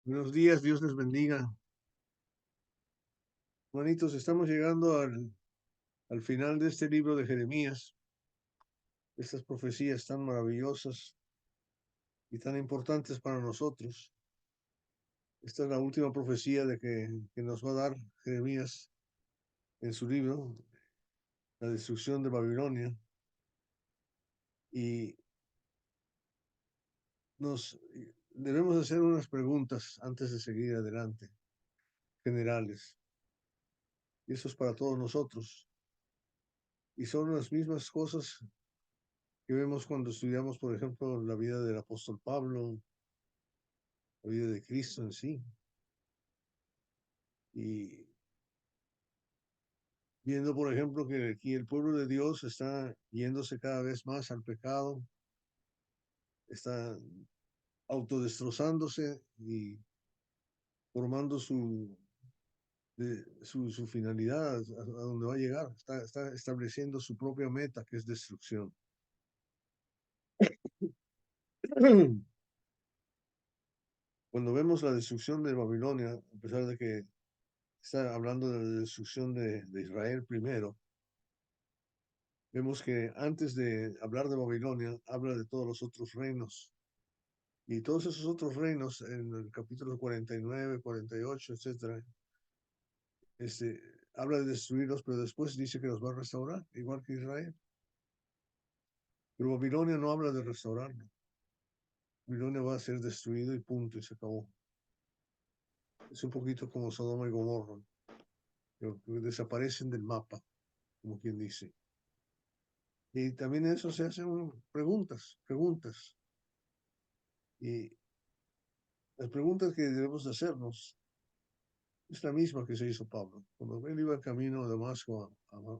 Buenos días, Dios les bendiga. Hermanitos, estamos llegando al final de este libro de Jeremías. Estas profecías tan maravillosas y tan importantes para nosotros. Esta es la última profecía que nos va a dar Jeremías en su libro, la destrucción de Babilonia. Y nos debemos hacer unas preguntas antes de seguir adelante, generales. Y eso es para todos nosotros. Y son las mismas cosas que vemos cuando estudiamos, por ejemplo, la vida del apóstol Pablo, la vida de Cristo en sí. Y viendo, por ejemplo, que aquí el pueblo de Dios está yéndose cada vez más al pecado, está autodestrozándose y formando su finalidad, a donde va a llegar. Está estableciendo su propia meta, que es destrucción. Cuando vemos la destrucción de Babilonia, a pesar de que está hablando de la destrucción de Israel primero, vemos que antes de hablar de Babilonia, habla de todos los otros reinos. Y todos esos otros reinos, en el capítulo 49, 48, etcétera, este, habla de destruirlos, pero después dice que los va a restaurar, igual que Israel. Pero Babilonia no habla de restaurarlo. Babilonia va a ser destruido y punto, y se acabó. Es un poquito como Sodoma y Gomorra, que desaparecen del mapa, como quien dice. Y también eso se hacen preguntas. Y las preguntas que debemos hacernos es la misma que se hizo Pablo. Cuando él iba en camino a Damasco a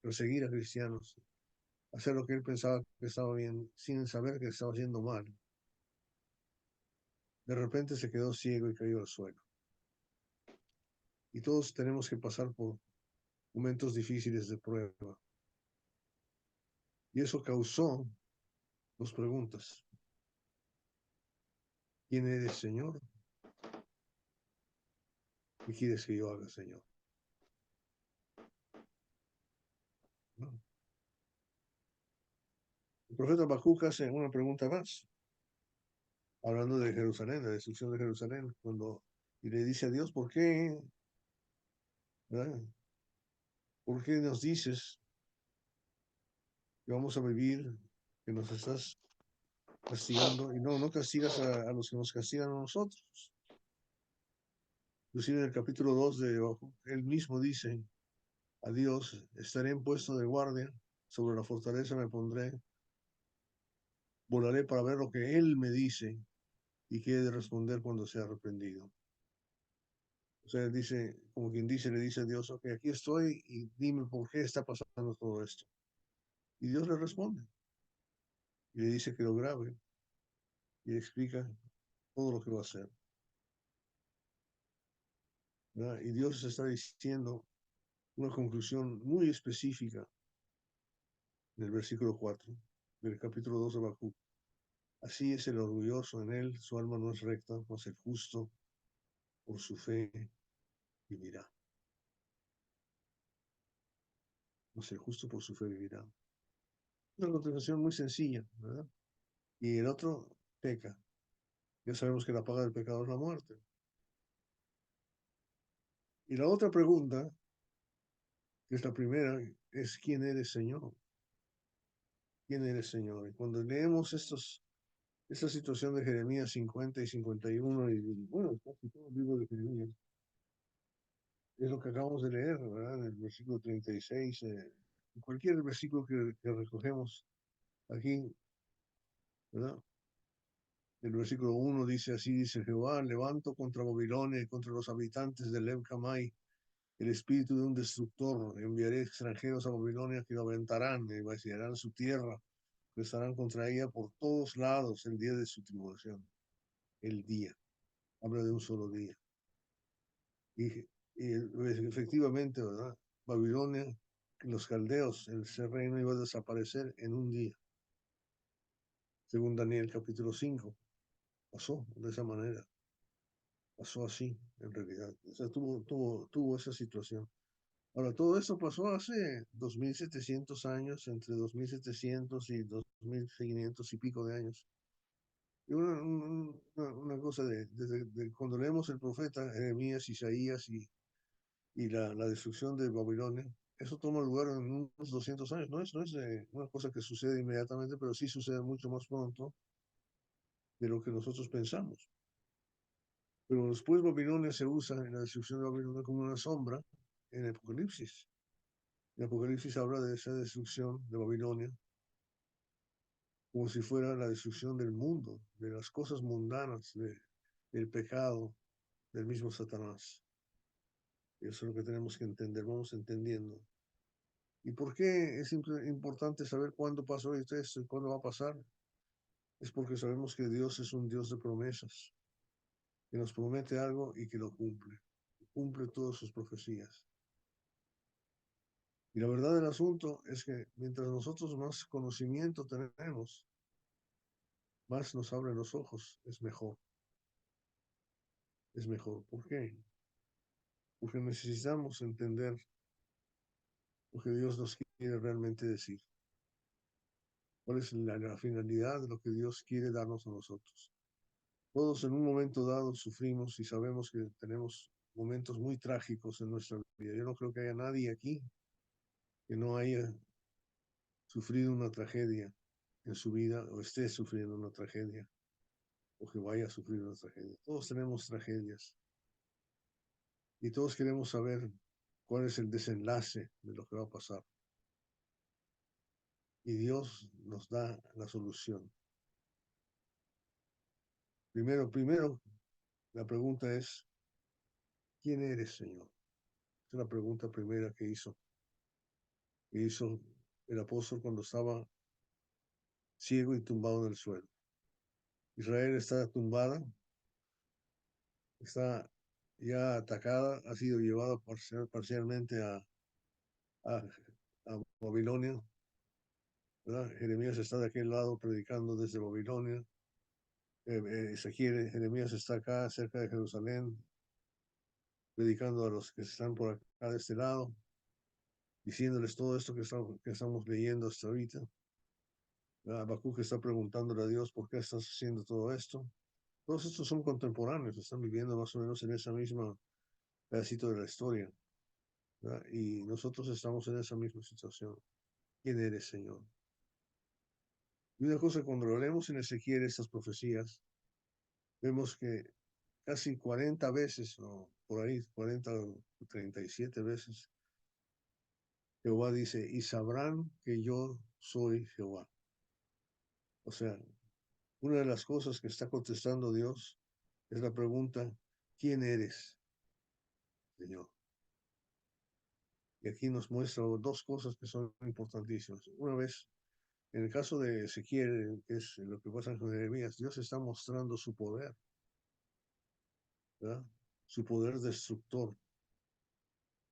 perseguir a cristianos, a hacer lo que él pensaba que estaba bien, sin saber que estaba haciendo mal, de repente se quedó ciego y cayó al suelo. Y todos tenemos que pasar por momentos difíciles de prueba. Y eso causó dos preguntas. ¿Quién eres, Señor? ¿Qué quieres que yo haga, Señor? ¿No? El profeta Habacuc hace una pregunta más, hablando de Jerusalén, la destrucción de Jerusalén, y le dice a Dios, ¿por qué? ¿Verdad? ¿Por qué nos dices que vamos a vivir, que nos estás castigando y no castigas a los que nos castigan a nosotros? Inclusive en el capítulo 2 de Habacuc, él mismo dice a Dios, estaré en puesto de guardia, sobre la fortaleza me pondré, volaré para ver lo que él me dice y qué he de responder cuando sea arrepentido. O sea, dice, como quien dice, le dice a Dios, ok, aquí estoy y dime por qué está pasando todo esto. Y Dios le responde y le dice que lo grabe y le explica todo lo que va a hacer. ¿Verdad? Y Dios está diciendo una conclusión muy específica del versículo 4 del capítulo 2 de Habacuc. Así es el orgulloso en él, su alma no es recta, mas el justo por su fe vivirá. Mas el justo por su fe vivirá. Una contestación muy sencilla, ¿verdad? Y el otro peca. Ya sabemos que la paga del pecado es la muerte. Y la otra pregunta, que es la primera, es ¿quién eres, Señor? ¿Quién eres, Señor? Y cuando leemos esta situación de Jeremías 50 y 51, y bueno, casi todo el libro de Jeremías, es lo que acabamos de leer, ¿verdad? En el versículo 36, cualquier versículo que recogemos aquí, ¿verdad? El versículo 1 dice así, dice Jehová, levanto contra Babilonia y contra los habitantes de Leb Kamai el espíritu de un destructor, enviaré extranjeros a Babilonia que lo aventarán y vaciarán su tierra, que estarán contra ella por todos lados el día de su tribulación. El día, habla de un solo día. Y efectivamente, ¿verdad? Babilonia, los caldeos, ese reino iba a desaparecer en un día. Según Daniel capítulo 5, pasó de esa manera. Pasó así, en realidad. O sea, tuvo esa situación. Ahora, todo esto pasó hace 2700 años, entre 2700 y 2500 y pico de años. Y una cosa desde cuando leemos el profeta Jeremías, Isaías y la destrucción de Babilonia, eso toma lugar en unos 200 años. No es una cosa que sucede inmediatamente, pero sí sucede mucho más pronto de lo que nosotros pensamos. Pero después Babilonia se usa en la destrucción de Babilonia como una sombra en Apocalipsis. En Apocalipsis habla de esa destrucción de Babilonia como si fuera la destrucción del mundo, de las cosas mundanas, del pecado, del mismo Satanás. Y eso es lo que tenemos que entender, vamos entendiendo. ¿Y por qué es importante saber cuándo pasó esto y cuándo va a pasar? Es porque sabemos que Dios es un Dios de promesas, que nos promete algo y que lo cumple. Cumple todas sus profecías. Y la verdad del asunto es que mientras nosotros más conocimiento tenemos, más nos abren los ojos, es mejor. Es mejor. ¿Por qué? Porque necesitamos entender lo que Dios nos quiere realmente decir. ¿Cuál es la finalidad de lo que Dios quiere darnos a nosotros? Todos en un momento dado sufrimos y sabemos que tenemos momentos muy trágicos en nuestra vida. Yo no creo que haya nadie aquí que no haya sufrido una tragedia en su vida o esté sufriendo una tragedia o que vaya a sufrir una tragedia. Todos tenemos tragedias y todos queremos saber cuál es el desenlace de lo que va a pasar. Y Dios nos da la solución. Primero, la pregunta es, ¿quién eres, Señor? Esa es la pregunta primera que hizo el apóstol cuando estaba ciego y tumbado en el suelo. Israel está tumbada, está ya atacada, ha sido llevada parcialmente a, a Babilonia, ¿verdad? Jeremías está de aquel lado predicando desde Babilonia. Jeremías está acá cerca de Jerusalén, predicando a los que están por acá de este lado, diciéndoles todo esto que estamos leyendo hasta ahorita. Habacuc está preguntándole a Dios por qué estás haciendo todo esto. Todos estos son contemporáneos, están viviendo más o menos en esa misma pedacito de la historia, ¿verdad? Y nosotros estamos en esa misma situación. ¿Quién eres, Señor? Y una cosa, cuando lo leemos en Ezequiel, estas profecías, vemos que casi 40 veces, o por ahí, 40 o 37 veces, Jehová dice, y sabrán que yo soy Jehová. O sea, una de las cosas que está contestando Dios es la pregunta, ¿quién eres, Señor? Y aquí nos muestra dos cosas que son importantísimas. Una vez, en el caso de Ezequiel, que es lo que pasa con Jeremías, Dios está mostrando su poder, ¿verdad? Su poder destructor,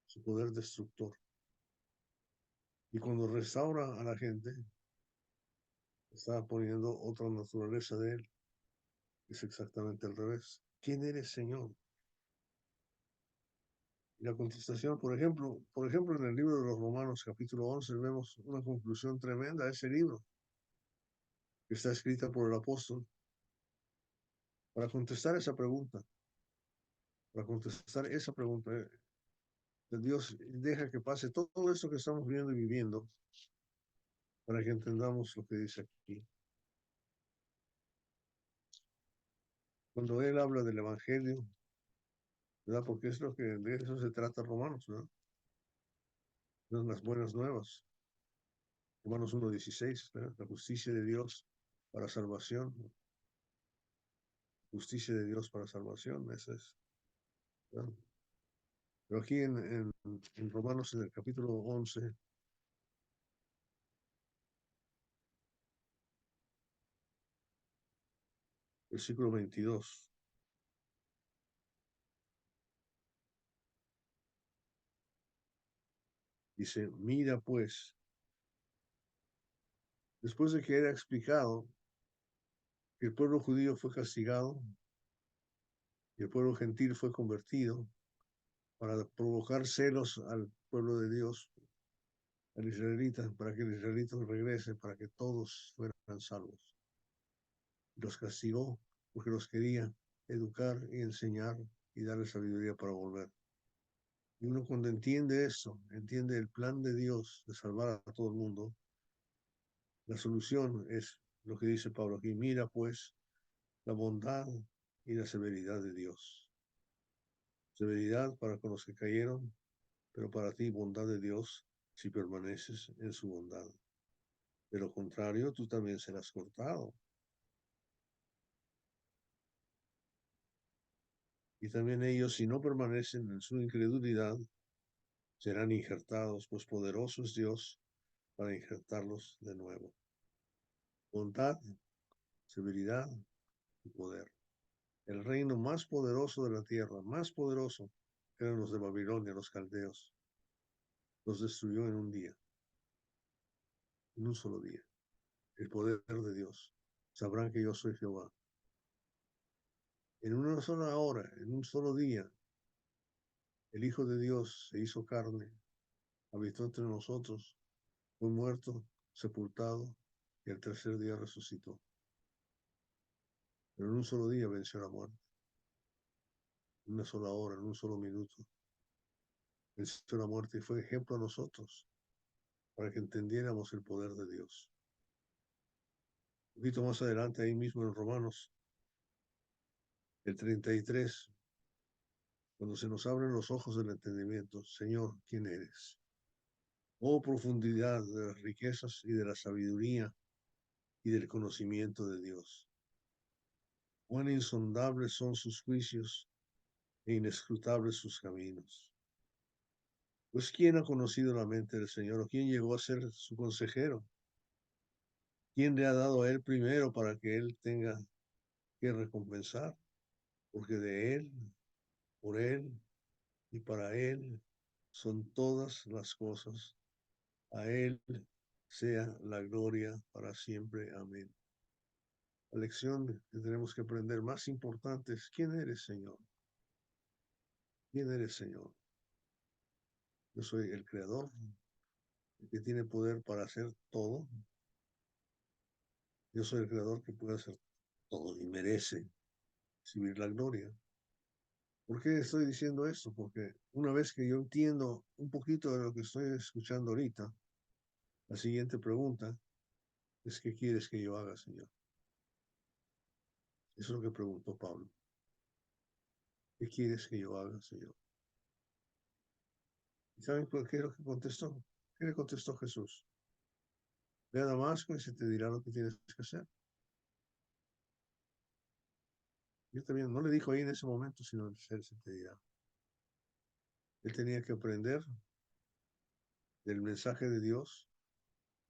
su poder destructor. Y cuando restaura a la gente, está poniendo otra naturaleza de él. Es exactamente al revés. ¿Quién eres, Señor? Y la contestación, por ejemplo, en el libro de los Romanos, capítulo 11, vemos una conclusión tremenda de ese libro, que está escrita por el apóstol, para contestar esa pregunta, Dios deja que pase todo esto que estamos viendo y viviendo para que entendamos lo que dice aquí. Cuando él habla del Evangelio, ¿verdad? Porque es lo que de eso se trata Romanos, ¿verdad? Son las buenas nuevas. Romanos 1:16, ¿verdad? La justicia de Dios para salvación. Justicia de Dios para salvación, esa es, ¿verdad? Pero aquí en Romanos, en el capítulo 11, versículo 22, dice, mira pues, después de que era explicado que el pueblo judío fue castigado y el pueblo gentil fue convertido para provocar celos al pueblo de Dios, al israelita, para que el israelita regrese, para que todos fueran salvos. Los castigó porque los quería educar y enseñar y darles sabiduría para volver. Y uno cuando entiende eso, entiende el plan de Dios de salvar a todo el mundo, la solución es lo que dice Pablo aquí: mira pues la bondad y la severidad de Dios. Severidad para con los que cayeron, pero para ti bondad de Dios si permaneces en su bondad. De lo contrario, tú también serás cortado. Y también ellos, si no permanecen en su incredulidad, serán injertados, pues poderoso es Dios para injertarlos de nuevo. Bondad, severidad y poder. El reino más poderoso de la tierra, más poderoso, eran los de Babilonia, los caldeos. Los destruyó en un día, en un solo día. El poder de Dios. Sabrán que yo soy Jehová. En una sola hora, en un solo día, el Hijo de Dios se hizo carne, habitó entre nosotros, fue muerto, sepultado, y al tercer día resucitó. Pero en un solo día venció la muerte. En una sola hora, en un solo minuto. Venció la muerte y fue ejemplo a nosotros para que entendiéramos el poder de Dios. Un poquito más adelante, ahí mismo en Romanos, el 33, cuando se nos abren los ojos del entendimiento: Señor, ¿quién eres? Oh, profundidad de las riquezas y de la sabiduría y del conocimiento de Dios. Cuán insondables son sus juicios e inescrutables sus caminos. Pues ¿quién ha conocido la mente del Señor, o quién llegó a ser su consejero? ¿Quién le ha dado a él primero para que él tenga que recompensar? Porque de él, por él y para él son todas las cosas. A él sea la gloria para siempre. Amén. La lección que tenemos que aprender más importante es: ¿quién eres, Señor? ¿Quién eres, Señor? Yo soy el Creador, el que tiene poder para hacer todo. Yo soy el Creador que puede hacer todo y merece recibir la gloria. ¿Por qué estoy diciendo esto? Porque una vez que yo entiendo un poquito de lo que estoy escuchando ahorita, la siguiente pregunta es: ¿qué quieres que yo haga, Señor? Eso es lo que preguntó Pablo. ¿Qué quieres que yo haga, Señor? ¿Y saben qué es lo que contestó? ¿Qué le contestó Jesús? Ve a Damasco y se te dirá lo que tienes que hacer. Yo también, no le dijo ahí en ese momento, sino en el se te dirá. Él tenía que aprender del mensaje de Dios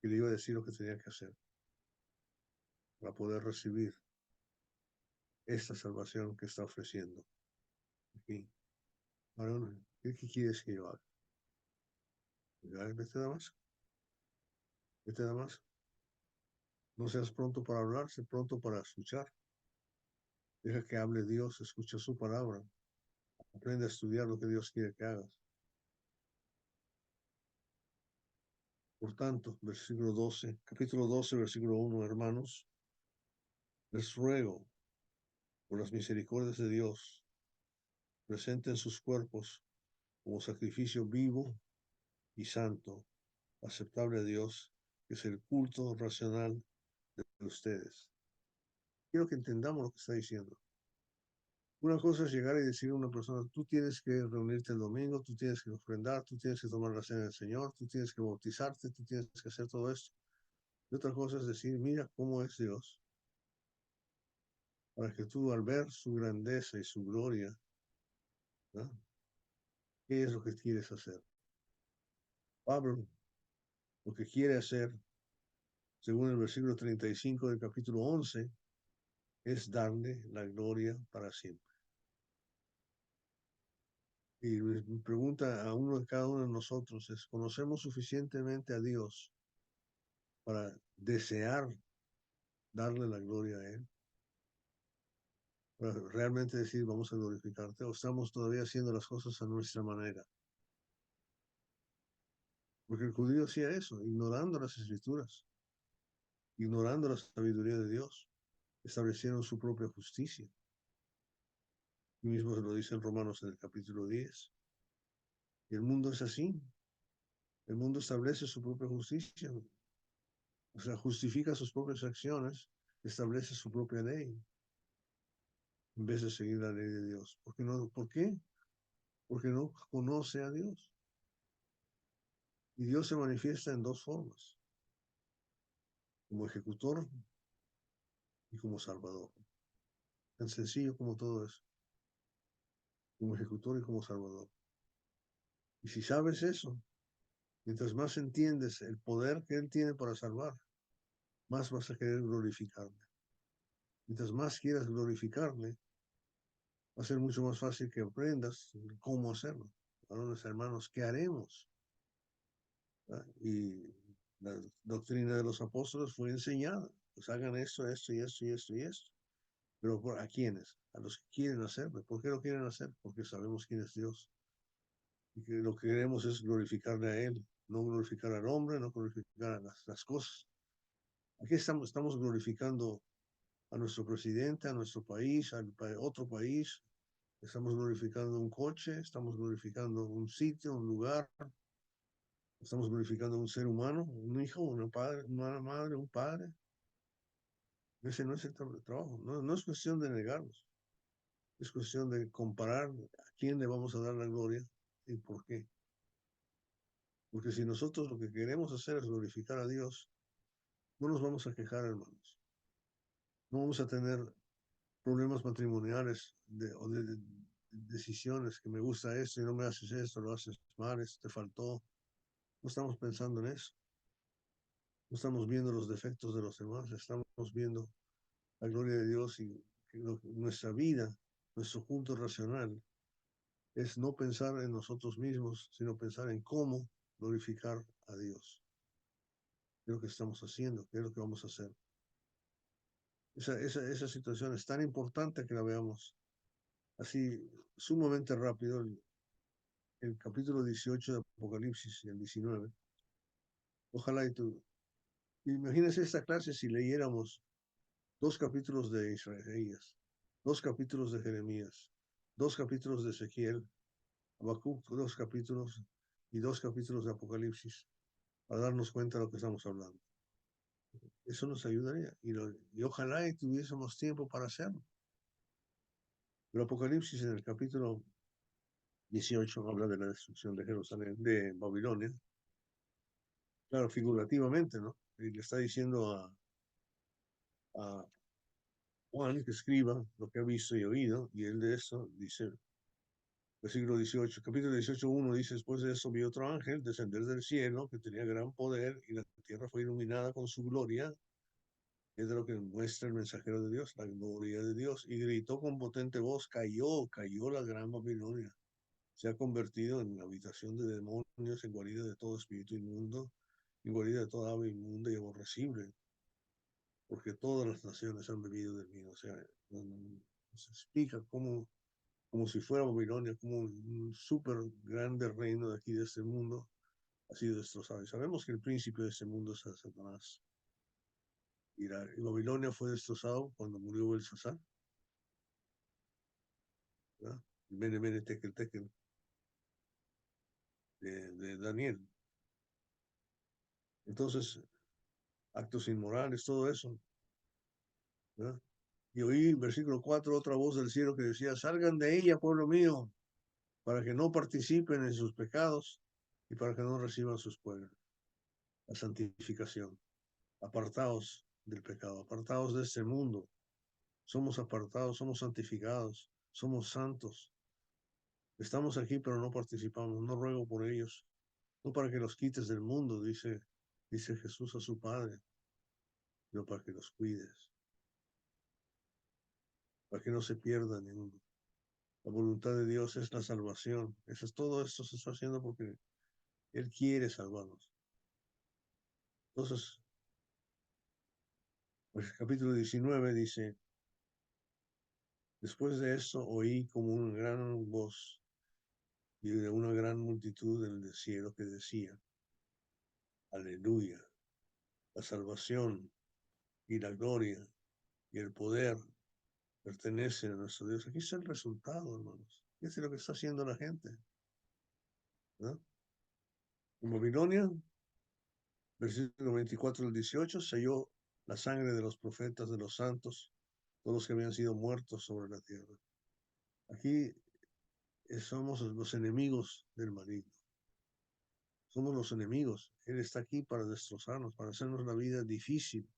que le iba a decir lo que tenía que hacer para poder recibir esta salvación que está ofreciendo aquí. Ahora, ¿qué quieres que yo haga? Vete a Damasco. Vete a Damasco. No seas pronto para hablar, sé pronto para escuchar. Deja que hable Dios, escucha su palabra. Aprende a estudiar lo que Dios quiere que hagas. Por tanto, versículo 12, capítulo 12, versículo 1, hermanos, les ruego por las misericordias de Dios, presenten sus cuerpos como sacrificio vivo y santo, aceptable a Dios, que es el culto racional de ustedes. Quiero que entendamos lo que está diciendo. Una cosa es llegar y decir a una persona: tú tienes que reunirte el domingo, tú tienes que ofrendar, tú tienes que tomar la cena del Señor, tú tienes que bautizarte, tú tienes que hacer todo esto. Y otra cosa es decir: mira cómo es Dios, para que tú, al ver su grandeza y su gloria, ¿no?, ¿qué es lo que quieres hacer? Pablo lo que quiere hacer, según el versículo 35 del capítulo 11, es darle la gloria para siempre. Y mi pregunta a uno de cada uno de nosotros es: ¿conocemos suficientemente a Dios para desear darle la gloria a Él? para realmente decir vamos a glorificarte, o estamos todavía haciendo las cosas a nuestra manera. Porque el judío hacía eso, ignorando las escrituras, ignorando la sabiduría de Dios, establecieron su propia justicia. Y mismo se lo dice en Romanos en el capítulo 10. Y el mundo es así. El mundo establece su propia justicia. O sea, justifica sus propias acciones, establece su propia ley, en vez de seguir la ley de Dios. ¿Por qué? Porque no conoce a Dios. Y Dios se manifiesta en dos formas, como ejecutor y como salvador. Tan sencillo como todo eso, como ejecutor y como salvador. Y si sabes eso, mientras más entiendes el poder que Él tiene para salvar, más vas a querer glorificarle. Mientras más quieras glorificarle, va a ser mucho más fácil que aprendas cómo hacerlo. Varones, hermanos, ¿qué haremos? ¿verdad? Y la doctrina de los apóstoles fue enseñada. Pues hagan esto, esto y esto y esto y esto. Pero ¿a quiénes? A los que quieren hacerlo. ¿Por qué lo quieren hacer? Porque sabemos quién es Dios. Y que lo que queremos es glorificarle a Él, no glorificar al hombre, no glorificar a las cosas. Aquí estamos glorificando a nuestro presidente, a nuestro país, otro país. Estamos glorificando un coche, estamos glorificando un sitio, un lugar, estamos glorificando a un ser humano, un hijo, una madre, un padre. Ese no es el trabajo, no es cuestión de negarlos, es cuestión de comparar a quién le vamos a dar la gloria y por qué. Porque si nosotros lo que queremos hacer es glorificar a Dios, no nos vamos a quejar, hermanos. No vamos a tener problemas matrimoniales o de decisiones, que me gusta esto y no me haces esto, lo haces mal, esto te faltó. No estamos pensando en eso. No estamos viendo los defectos de los demás, estamos viendo la gloria de Dios y nuestra vida, nuestro punto racional es no pensar en nosotros mismos, sino pensar en cómo glorificar a Dios. ¿Qué es lo que estamos haciendo? ¿Qué es lo que vamos a hacer? Esa situación es tan importante que la veamos así sumamente rápido. El capítulo 18 de Apocalipsis y el 19. Ojalá y tú. Imagínense esta clase si leyéramos 2 capítulos de Isaías, 2 capítulos de Jeremías, 2 capítulos de Ezequiel, Habacuc, 2 capítulos y 2 capítulos de Apocalipsis, para darnos cuenta de lo que estamos hablando. Eso nos ayudaría y ojalá y tuviésemos tiempo para hacerlo. El Apocalipsis en el capítulo 18 habla de la destrucción de Jerusalén, de Babilonia, claro, figurativamente, ¿no? Y le está diciendo a Juan que escriba lo que ha visto y oído, y él de eso dice, versículo 18, capítulo 18, 1 dice, después de eso vi otro ángel descender del cielo, que tenía gran poder, y la tierra fue iluminada con su gloria, es de lo que muestra el mensajero de Dios, la gloria de Dios, y gritó con potente voz, cayó la gran Babilonia, se ha convertido en habitación de demonios, en guarida de todo espíritu inmundo, en guarida de toda ave inmunda y aborrecible, porque todas las naciones han bebido del vino. O sea, se explica como si fuera Babilonia, como un súper grande reino de aquí de este mundo ha sido destrozado. Y sabemos que el príncipe de este mundo es Satanás. Y Babilonia fue destrozado cuando murió Belsasar, ¿verdad? El Bene Bene Tekel Tekel de Daniel. Entonces, actos inmorales, todo eso, ¿verdad? Y oí, versículo 4, otra voz del cielo que decía, salgan de ella, pueblo mío, para que no participen en sus pecados y para que no reciban sus pueblos. La santificación. Apartaos del pecado, apartaos de este mundo. Somos apartados, somos santificados, somos santos. Estamos aquí, pero no participamos. No ruego por ellos, no para que los quites del mundo, dice Jesús a su Padre, sino para que los cuides, para que no se pierda ninguno. La voluntad de Dios es la salvación. Todo esto se está haciendo porque Él quiere salvarnos. Entonces, pues el capítulo 19 dice, Después de esto oí como una gran voz y de una gran multitud en el cielo que decía, aleluya, la salvación y la gloria y el poder pertenecen a nuestro Dios. Aquí está el resultado, hermanos. Este es lo que está haciendo la gente, ¿no? En Babilonia, versículo 24 al 18, se halló la sangre de los profetas, de los santos, todos los que habían sido muertos sobre la tierra. Aquí somos los enemigos del maligno. Somos los enemigos. Él está aquí para destrozarnos, para hacernos la vida difícil.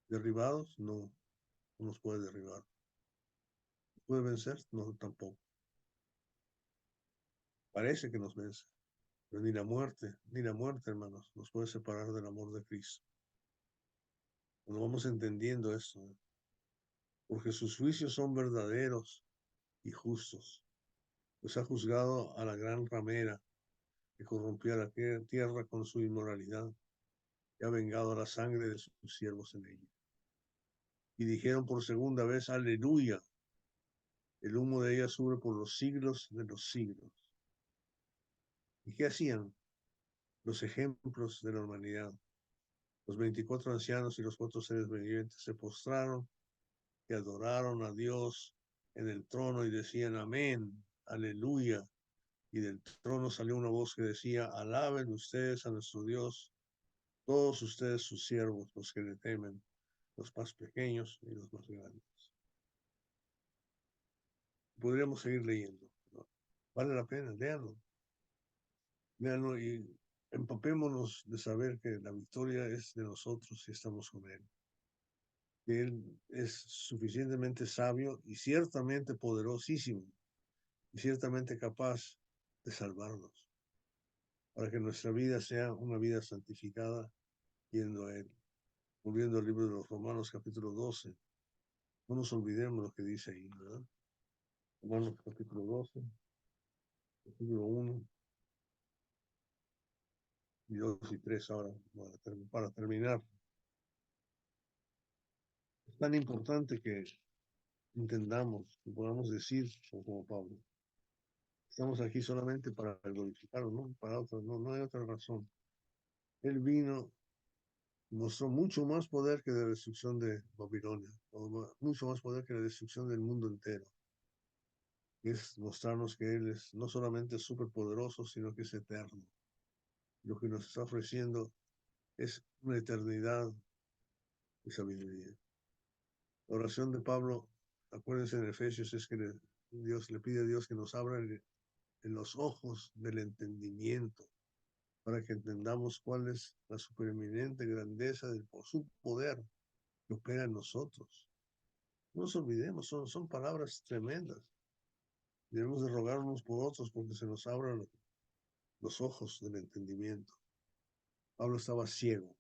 Derribados, no, no nos puede derribar. ¿Puede vencer? No, tampoco. Parece que nos vence, pero ni la muerte, hermanos, nos puede separar del amor de Cristo. Cuando vamos entendiendo esto, ¿eh? Porque sus juicios son verdaderos y justos, pues ha juzgado a la gran ramera que corrompió a la tierra con su inmoralidad y ha vengado la sangre de sus siervos en ella. Y dijeron por segunda vez, aleluya, el humo de ella sube por los siglos de los siglos. ¿Y qué hacían? Los ejemplos de la humanidad. Los 24 ancianos y los 4 seres vivientes se postraron y adoraron a Dios en el trono y decían amén, aleluya. Y del trono salió una voz que decía, alaben ustedes a nuestro Dios, todos ustedes sus siervos, los que le temen, los más pequeños y los más grandes. Podríamos seguir leyendo, ¿no? Vale la pena, léanlo. Léanlo y empapémonos de saber que la victoria es de nosotros si estamos con Él. Que Él es suficientemente sabio y ciertamente poderosísimo y ciertamente capaz de salvarnos para que nuestra vida sea una vida santificada yendo a Él. Volviendo al libro de los Romanos capítulo 12, no nos olvidemos lo que dice ahí, ¿verdad? Romanos capítulo 12, capítulo 1 y 2 y 3 ahora, para terminar. Es tan importante que entendamos, que podamos decir, como Pablo, estamos aquí solamente para glorificarlo, no para otra, no hay otra razón. Él vino y mostró mucho más poder que la destrucción de Babilonia, mucho más poder que la destrucción del mundo entero. Es mostrarnos que Él es no solamente superpoderoso, sino que es eterno. Lo que nos está ofreciendo es una eternidad de sabiduría. La oración de Pablo, acuérdense en Efesios, es que Dios le pide a Dios que nos abra en los ojos del entendimiento para que entendamos cuál es la supereminente grandeza de su poder que opera en nosotros. No nos olvidemos, son palabras tremendas. Debemos de rogar unos por otros porque se nos abran los ojos del entendimiento. Pablo estaba ciego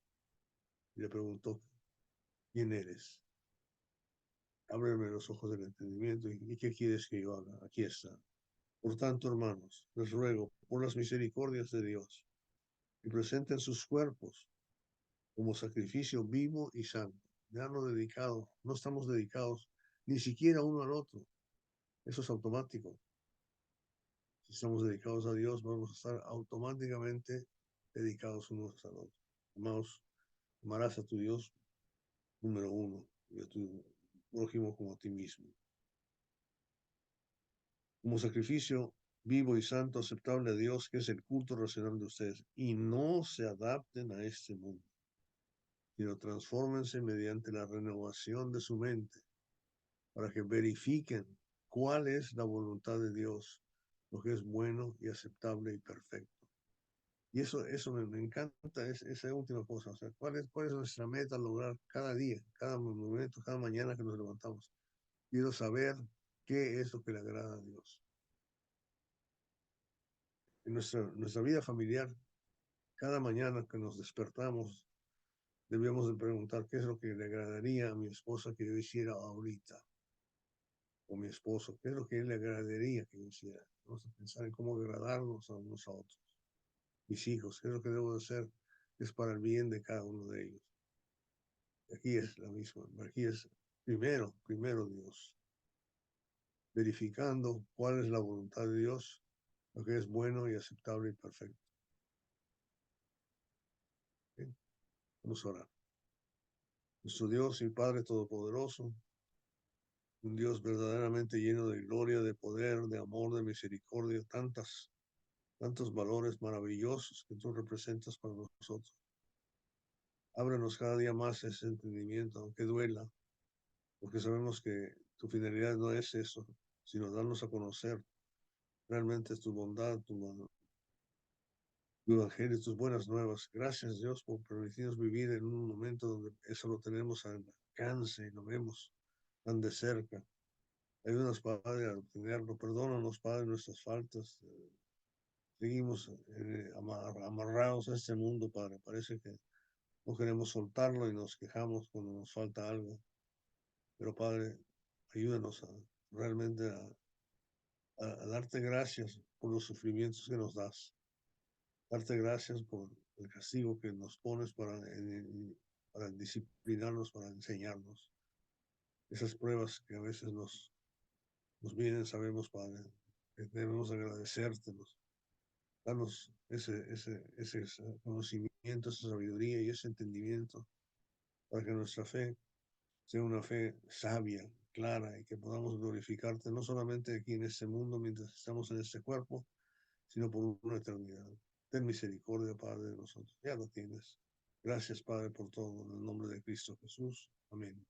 y le preguntó, ¿quién eres? Ábreme los ojos del entendimiento. ¿Y qué quieres que yo haga? Aquí está. Por tanto, hermanos, les ruego por las misericordias de Dios que presenten sus cuerpos como sacrificio vivo y santo. Ya no dedicado, no estamos dedicados ni siquiera uno al otro. Eso es automático. Si estamos dedicados a Dios, vamos a estar automáticamente dedicados unos a otros. Amados, amarás a tu Dios número uno y a tu prójimo como a ti mismo. Como sacrificio vivo y santo, aceptable a Dios, que es el culto racional de ustedes. Y no se adapten a este mundo, sino transfórmense mediante la renovación de su mente, para que verifiquen cuál es la voluntad de Dios, lo que es bueno y aceptable y perfecto. Y eso me encanta, esa última cosa. O sea, ¿cuál es nuestra meta lograr cada día, cada momento, cada mañana que nos levantamos? Quiero saber qué es lo que le agrada a Dios. En nuestra vida familiar, cada mañana que nos despertamos, debemos de preguntar qué es lo que le agradaría a mi esposa que yo hiciera ahorita, o mi esposo, qué es lo que le agradaría que yo hiciera. Vamos a pensar en cómo agradarnos a unos a otros. Mis hijos, qué es lo que debo de hacer, es para el bien de cada uno de ellos. Aquí es la misma, aquí es primero Dios, verificando cuál es la voluntad de Dios, lo que es bueno y aceptable y perfecto. ¿Sí? Vamos a orar. Nuestro Dios y Padre Todopoderoso, un Dios verdaderamente lleno de gloria, de poder, de amor, de misericordia, tantos valores maravillosos que tú representas para nosotros. Ábrenos cada día más ese entendimiento, aunque duela, porque sabemos que tu finalidad no es eso, sino darnos a conocer realmente tu bondad, tu evangelio, tus buenas nuevas. Gracias, Dios, por permitirnos vivir en un momento donde eso lo tenemos al alcance y lo vemos tan de cerca. Ayúdanos, Padre, a obtenerlo. Perdónanos, Padre, nuestras faltas. Seguimos amarrados a este mundo, Padre. Parece que no queremos soltarlo y nos quejamos cuando nos falta algo. Pero, Padre, ayúdanos realmente a darte gracias por los sufrimientos que nos das. Darte gracias por el castigo que nos pones para disciplinarnos, para enseñarnos. Esas pruebas que a veces nos vienen, sabemos, Padre, que debemos agradecértelos. Danos ese conocimiento, esa sabiduría y ese entendimiento para que nuestra fe sea una fe sabia, clara y que podamos glorificarte no solamente aquí en este mundo mientras estamos en este cuerpo, sino por una eternidad. Ten misericordia, Padre, de nosotros. Ya lo tienes. Gracias, Padre, por todo. En el nombre de Cristo Jesús. Amén.